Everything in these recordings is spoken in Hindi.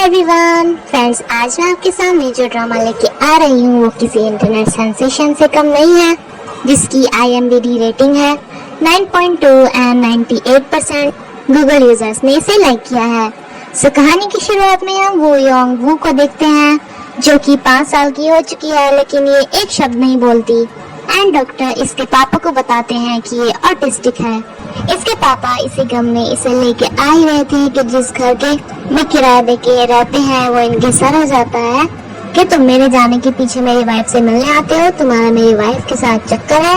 एवरीवन फ्रेंड्स, आज मैं आपके सामने जो ड्रामा लेके आ रही हूँ वो किसी इंटरनेट सेंसेशन से कम नहीं है, जिसकी IMDb रेटिंग है 9.2 एंड 98% गूगल यूजर्स ने इसे लाइक किया है। सो कहानी की शुरुआत में हम वो योंग वू को देखते हैं जो कि 5 साल की हो चुकी है, लेकिन ये एक शब्द नहीं बोलती। एंड डॉक्टर इसके पापा को बताते हैं कि ये ऑटिस्टिक है। इसके पापा इसी गम में इसे लेके आ ही रहे थे कि जिस घर के में किराया देके रहते हैं वो इनके सर हो जाता है कि तुम मेरे जाने के पीछे मेरी वाइफ से मिलने आते हो, तुम्हारा मेरी वाइफ के साथ चक्कर है।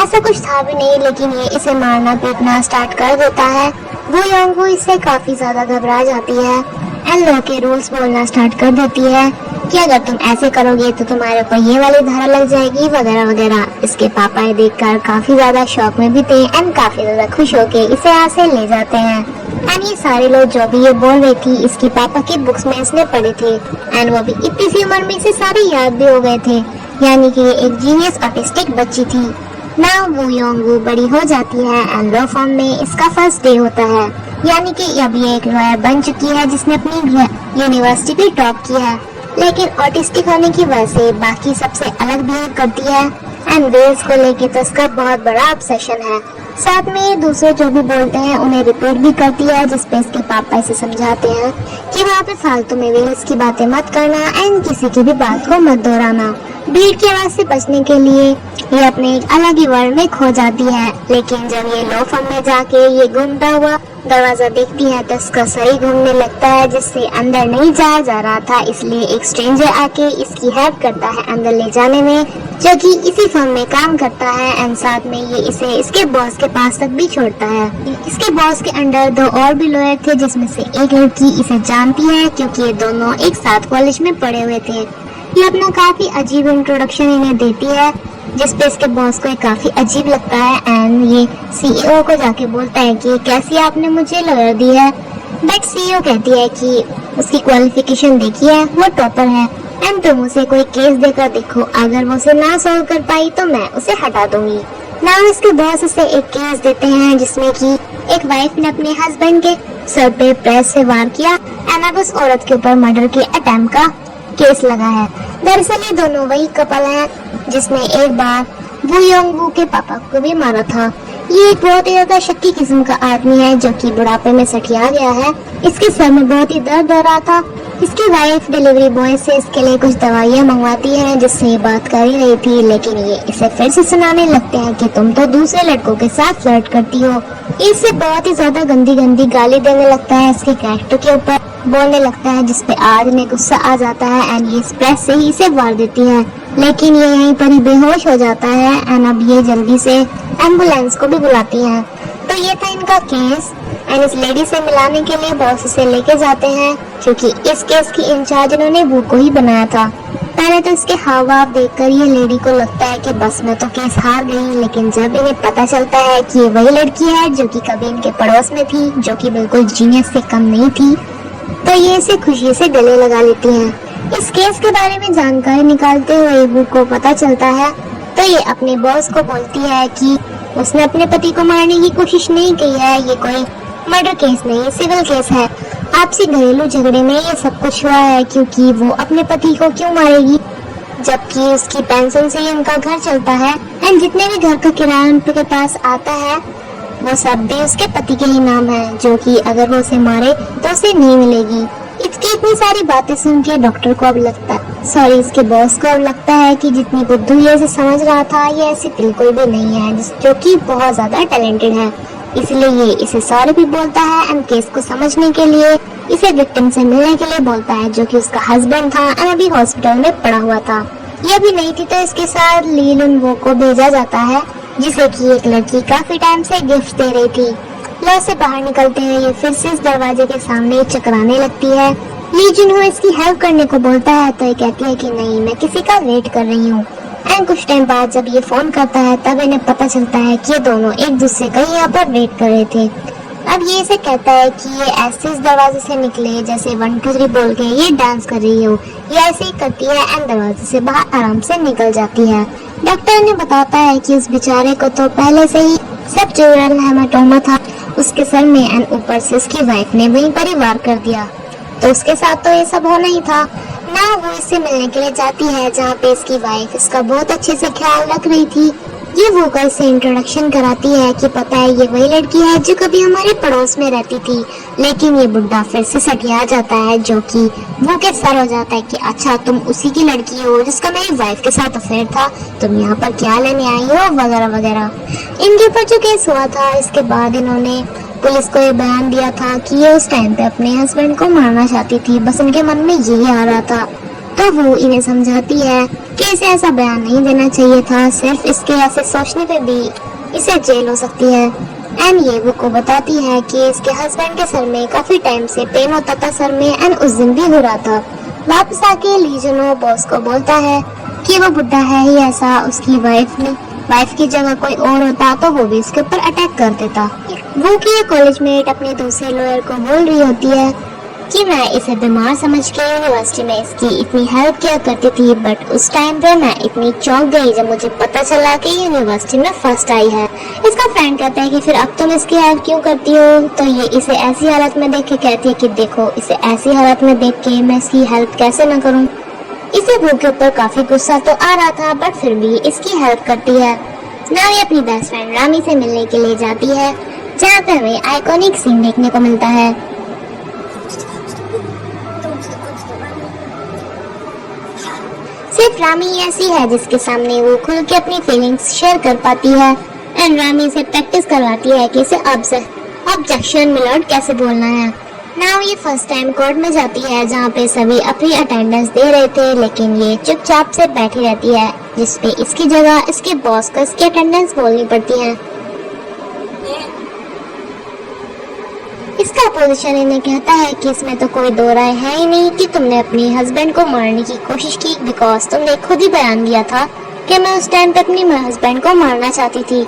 ऐसा कुछ था भी नहीं, लेकिन ये इसे मारना पीटना स्टार्ट कर देता है। वो योंग वू इससे काफी ज्यादा घबरा जाती है एंड लॉ के रूल्स बोलना स्टार्ट कर देती है कि अगर तुम ऐसे करोगे तो तुम्हारे ऊपर ये वाली धारा लग जाएगी वगैरह वगैरह। इसके पापा ये देखकर काफी ज्यादा शॉक में भी थे एंड काफी ज्यादा खुश होके इसे यहाँ से ले जाते हैं। एंड ये सारे लोग जो भी ये बोल रही थी इसके पापा की बुक्स में इसने पढ़े थे एंड वो भी इतनी सी उम्र में इसे सारे याद भी हो गए थे, यानी कि एक जीनियस ऑटिस्टिक बच्ची थी। नाउ वो योंग वू बड़ी हो जाती है एंड लॉ फॉर्म में इसका फर्स्ट डे होता है, यानी कि अब ये एक लॉयर बन चुकी है जिसने अपनी यूनिवर्सिटी भी टॉप की है, लेकिन ऑटिस्टिक होने की वजह से बाकी सबसे अलग बिहेव करती है एंड वेल्स को लेके तो इसका बहुत बड़ा ऑब्सेशन है। साथ में ये दूसरे जो भी बोलते हैं उन्हें रिपीट भी करती है, जिसपे इसके पापा इसे समझाते हैं कि वहाँ पे फालतू में वेल्स की बातें मत करना एंड किसी की भी बात को मत दोहराना। भीड़ की आवाज से बचने के लिए ये अपने एक अलग ही वर्ल्ड में खो जाती है, लेकिन जब ये लॉ फर्म में जाके ये घूमता हुआ दरवाजा देखती है तो इसका सर ही घूमने लगता है, जिससे अंदर नहीं जाया जा रहा था। इसलिए एक स्ट्रेंजर आके इसकी हेल्प करता है अंदर ले जाने में, जो कि इसी फर्म में काम करता है एंड साथ में ये इसे इसके बॉस के पास तक भी छोड़ता है। इसके बॉस के अंडर 2 और भी लॉयर थे, जिसमें से एक लड़की इसे जानती है क्योंकि ये दोनों एक साथ कॉलेज में पढ़े हुए थे। ये अपना काफी अजीब इंट्रोडक्शन इन्हें देती है, जिसपे इसके बॉस को काफी अजीब लगता है एंड ये CEO को जाके बोलता है कि कैसी आपने मुझे लॉयर दी है। बट CEO कहती है कि उसकी क्वालिफिकेशन देखी है, वो टॉपर है एंड तुम उसे कोई केस देकर देखो, अगर वो उसे ना सॉल्व कर पाई तो मैं उसे हटा दूंगी। नाउ इसके बॉस उसे एक केस देते हैं जिसमें कि एक वाइफ ने अपने हस्बैंड के सर पे प्रेस से वार किया एंड अब उस औरत के ऊपर मर्डर के अटेम्प्ट का केस लगा है। दरअसल ये दोनों वही कपल है जिसने एक बार वो योंग वू के पापा को भी मारा था। ये एक बहुत ही ज्यादा शक्की किस्म का आदमी है जो कि बुढ़ापे में सठिया गया है। इसके सर में बहुत ही दर्द हो रहा था। इसकी वाइफ डिलीवरी बॉय से इसके लिए कुछ दवाइयाँ मंगवाती है जिससे ये बात कर ही रही थी, लेकिन ये इसे फिर से सुनाने लगते हैं कि तुम तो दूसरे लड़कों के साथ फ्लर्ट करती हो। इससे बहुत ही ज्यादा गंदी गंदी गाली देने लगता है, इसके कैरेक्टर के ऊपर बोलने लगता है, जिसपे आज इन्हें गुस्सा आ जाता है एंड ये स्प्रेस से ही इसे वार देती है, लेकिन ये यहीं पर ही बेहोश हो जाता है एंड अब ये जल्दी से एम्बुलेंस को भी बुलाती है। तो ये था इनका केस एंड इस लेडी से मिलाने के लिए बॉस इसे लेके जाते हैं, क्योंकि इस केस की इंचार्ज इन्होंने वो को ही बनाया था। पहले तो इसके हाव भाव देखकर ये लेडी को लगता है कि बस मैं तो केस हार गई, लेकिन जब इन्हें पता चलता है कि ये वही लड़की है जो कि कभी इनके पड़ोस में थी, जो कि बिल्कुल जीनियस से कम नहीं थी, तो ये इसे खुशी से गले लगा लेती हैं। इस केस के बारे में जानकारी निकालते हुए वो को पता चलता है तो ये अपने बॉस को बोलती है कि उसने अपने पति को मारने की कोशिश नहीं की है, ये कोई मर्डर केस नहीं, सिविल केस है। आपसी घरेलू झगड़े में ये सब कुछ हुआ है, क्योंकि वो अपने पति को क्यों मारेगी जबकि उसकी पेंशन से ही उनका घर चलता है एंड जितने भी घर का किराया उनके पास आता है वो सब भी उसके पति के ही नाम है, जो कि अगर वो उसे मारे तो उसे नहीं मिलेगी। इसकी इतनी सारी बातें सुन के डॉक्टर को अब लगता है, इसके बॉस को अब लगता है कि जितनी बुद्धू ये इसे समझ रहा था ये ऐसी बिल्कुल भी नहीं है, जो कि बहुत ज्यादा टैलेंटेड है। इसलिए ये इसे सॉरी भी बोलता है एंड केस को समझने के लिए इसे विक्टिम से मिलने के लिए बोलता है, जो कि उसका हस्बैंड था एंड अभी हॉस्पिटल में पड़ा हुआ था। ये भी नहीं थी तो इसके साथ ली लुन वो को भेजा जाता है, जिसे कि एक लड़की काफी टाइम से गिफ्ट दे रही थी। लॉ से बाहर निकलते हैं ये फिर से इस दरवाजे के सामने चकराने लगती है। ली जुन हो इसकी हेल्प करने को बोलता है तो ये कहती है कि नहीं, मैं किसी का वेट कर रही हूँ। एंड कुछ टाइम बाद जब ये फोन करता है तब इन्हें पता चलता है कि ये दोनों एक दूसरे का यहाँ पर वेट कर रहे थे। अब ये इसे कहता है कि ये ऐसे इस दरवाजे से निकले जैसे 1 2 3 बोल के ये डांस कर रही हो। ये ऐसे ही करती है एंड दरवाजे से बाहर आराम से निकल जाती है। डॉक्टर ने बताता है कि उस बेचारे को तो पहले से ही सब ड्यूरल हेमाटोमा था उसके सर में एंड ऊपर से उसकी वाइफ ने वहीं पर ही वार कर दिया। तो उसके साथ तो ये सब होना ही था ना। वो इससे मिलने के लिए जाती है जहाँ पे इसकी वाइफ इसका बहुत अच्छे से ख्याल रख रही थी। ये वो गर्ल से इंट्रोडक्शन कराती है कि पता है ये वही लड़की है जो कभी हमारे पड़ोस में रहती थी। लेकिन ये बुड्ढा फिर से सटिया जाता है जो कि वो के सर हो जाता है कि अच्छा तुम उसी की लड़की हो जिसका मेरी वाइफ के साथ अफेयर था, तुम यहाँ पर क्या लेने आई हो वगैरह वगैरह। इनके ऊपर जो केस हुआ था इसके बाद इन्होंने पुलिस को ये बयान दिया था कि ये उस टाइम पे अपने हस्बैंड को मारना चाहती थी, बस उनके मन में यही आ रहा था। तो वो इन्हें समझाती है कि इसे ऐसा बयान नहीं देना चाहिए था, सिर्फ इसके ऐसे सोचने पे भी इसे जेल हो सकती है। एंड ये वो को बताती है कि इसके हस्बैंड के सर में काफी टाइम से पेन होता था सर में, एंड उस दिन भी हो रहा था। वापस आके ली जुनो बॉस को बोलता है कि वो बुड्ढा है ही ऐसा, उसकी वाइफ की जगह कोई और होता तो वो भी इसके ऊपर अटैक कर देता। वो की ये कॉलेज मेट अपने दूसरे लॉयर को बोल रही होती है कि मैं इसे बीमार समझ के यूनिवर्सिटी में इसकी इतनी हेल्प किया करती थी, बट उस टाइम पे मैं इतनी चौंक गई जब मुझे पता चला कि यूनिवर्सिटी में फर्स्ट आई है। इसका फ्रेंड कहता है कि फिर अब तुम इसकी हेल्प क्यों करती हो, तो ये इसे ऐसी हालत में देख के कहती है कि देखो इसे ऐसी हालत में देख के मैं इसकी हेल्प कैसे न करूं। इसे वो के ऊपर काफी गुस्सा तो आ रहा था बट फिर भी इसकी हेल्प करती है। ना ये अपनी बेस्ट फ्रेंड रामी से मिलने के लिए जाती है जहाँ पे हमें आइकॉनिक सीन देखने को मिलता है। सिर्फ रामी ऐसी है जिसके सामने वो खुल के अपनी फीलिंग्स शेयर कर पाती है, एंड रामी से प्रैक्टिस करवाती है कि इसे ऑब्जेक्शन मिलर्ड कैसे बोलना है। नाउ ये फर्स्ट टाइम कोर्ट में जाती है जहाँ पे सभी अपनी अटेंडेंस दे रहे थे, लेकिन ये चुपचाप से बैठी रहती है जिसपे इसकी जगह इसके बॉस को इसकी अटेंडेंस बोलनी पड़ती है। इसका अपोजिशन इन्हें कहता है कि इसमें तो कोई दो राय है ही नहीं कि तुमने अपने हस्बैंड को मारने की कोशिश की, बिकॉज तुमने खुद ही बयान दिया था कि मैं उस टाइम पे अपनी हस्बैंड को मारना चाहती थी।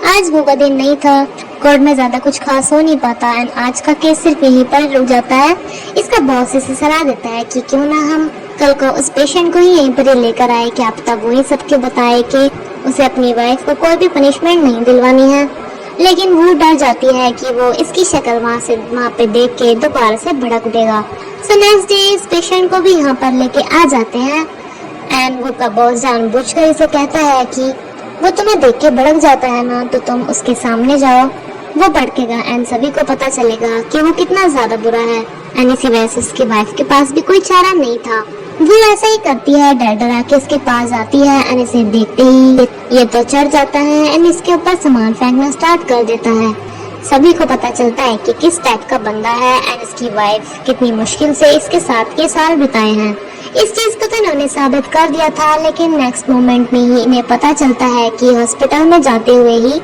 आज वो का दिन नहीं था, कोर्ट में ज्यादा कुछ खास हो नहीं पाता एंड आज का केस सिर्फ यहीं पर रुक जाता है। इसका बॉस इसे सलाह देता है कि क्यों ना हम कल को उस पेशेंट को ही यहीं पर लेकर आए, क्या पता वो ही सबके बताए कि उसे अपनी वाइफ को कोई भी पनिशमेंट नहीं दिलवानी है। लेकिन वो डर जाती है कि वो इसकी शक्ल वहाँ पे देख के दोबारा से भड़क उठेगा। सो नेक्स्ट डे इस पेशेंट को भी यहाँ पर लेके आ जाते हैं एंड वो का बॉस जानबूझकर इसे कहता है कि वो तुम्हें देख के भड़क जाता है ना, तो तुम उसके सामने जाओ, वो भड़केगा एंड सभी को पता चलेगा कि वो कितना ज्यादा बुरा है। एंड इसी वजह से उसकी वाइफ के पास भी कोई चारा नहीं था। वो ऐसा ही करती है, डर डरा के इसके पास आती है एंड इसे देखते ही ये तो चढ़ जाता है एंड इसके ऊपर सामान फेंकना स्टार्ट कर देता है। सभी को पता चलता है कि किस टाइप का बंदा है एंड इसकी वाइफ कितनी मुश्किल से इसके साथ के साल बिताए हैं। इस चीज को तो इन्होंने साबित कर दिया था, लेकिन नेक्स्ट मोमेंट में ही इन्हें पता चलता है कि हॉस्पिटल में जाते हुए ही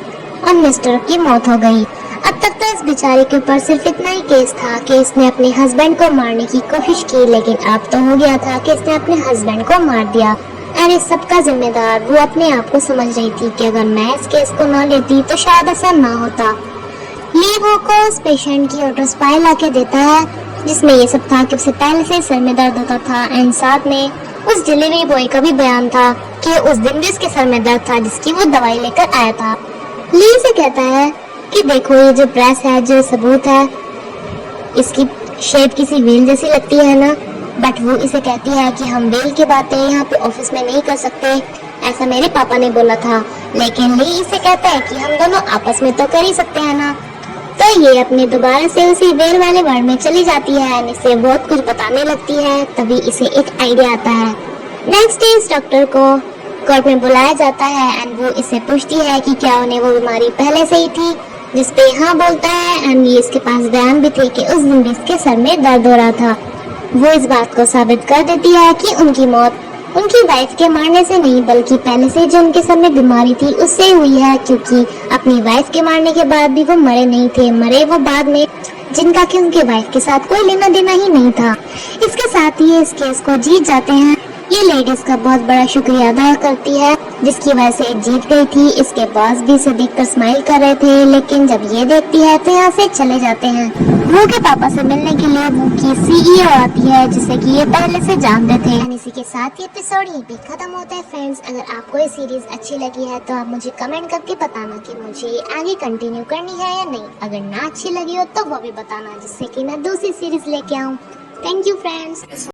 मिस्टर की मौत हो गई। अब तक तो इस बेचारे के ऊपर सिर्फ इतना ही केस था कि इसने अपने हस्बैंड को मारने की कोशिश की, लेकिन अब तो हो गया था कि इसने अपने हस्बैंड को मार दिया। और इस सब का जिम्मेदार वो अपने आप को समझ रही थी कि अगर मैं इस केस को न लेती तो शायद ऐसा ना होता। लीवो को उस पेशेंट की ऑटोस्पाई ला के देता है जिसमें ये सब था कि उसे पहले से सर में दर्द होता था एंड साथ में उस डिलीवरी बॉय का भी बयान था कि उस दिन भी उसके सर में दर्द था जिसकी वो दवाई लेकर आया था। ली से कहता है कि देखो ये जो प्रेस है, जो सबूत है, इसकी शेप किसी व्हील जैसी लगती है ना, बट वो इसे कहती है कि हम व्हील की बातें यहाँ पे ऑफिस में नहीं कर सकते, ऐसा मेरे पापा ने बोला था। लेकिन ली इसे कहता है कि हम दोनों आपस में तो कर ही सकते हैं ना। तो ये अपने दोबारा से उसी व्हील वाले वर्ड में चली जाती है, इसे बहुत कुछ बताने लगती है। तभी इसे एक आइडिया आता है। नेक्स्ट डे इस डॉक्टर को कोर्ट में बुलाया जाता है एंड वो इसे पूछती है कि क्या उन्हें वो बीमारी पहले से ही थी, जिसपे हाँ बोलता है एंड ये इसके पास बयान भी थे कि उस दिन भी इसके सर में दर्द हो रहा था। वो इस बात को साबित कर देती है कि उनकी मौत उनकी वाइफ के मारने से नहीं बल्कि पहले से जो उनके सर में बीमारी थी उससे हुई है, क्योंकि अपनी वाइफ के मारने के बाद भी वो मरे नहीं थे, मरे वो बाद में जिनका कि उनके वाइफ के साथ कोई लेना देना ही नहीं था। इसके साथ ही इस केस को जीत जाते हैं। ये लेडीज का बहुत बड़ा शुक्रिया अदा करती है जिसकी वजह से जीत गई थी। इसके बॉस भी इसे देखकर स्माइल कर रहे थे, लेकिन जब ये देखती है तो यहाँ से चले जाते हैं। वो के पापा से मिलने के लिए वो की सीईओ आती है जिसे कि ये पहले से जानते थे। इसी के साथ ये एपिसोड यहीं पे खत्म होता है। फ्रेंड्स, अगर आपको ये सीरीज अच्छी लगी है तो आप मुझे कमेंट करके बताना कि मुझे आगे कंटिन्यू करनी है या नहीं। अगर ना अच्छी लगी हो तो वो भी बताना जिससे कि मैं दूसरी सीरीज लेके आऊँ। Thank you friends.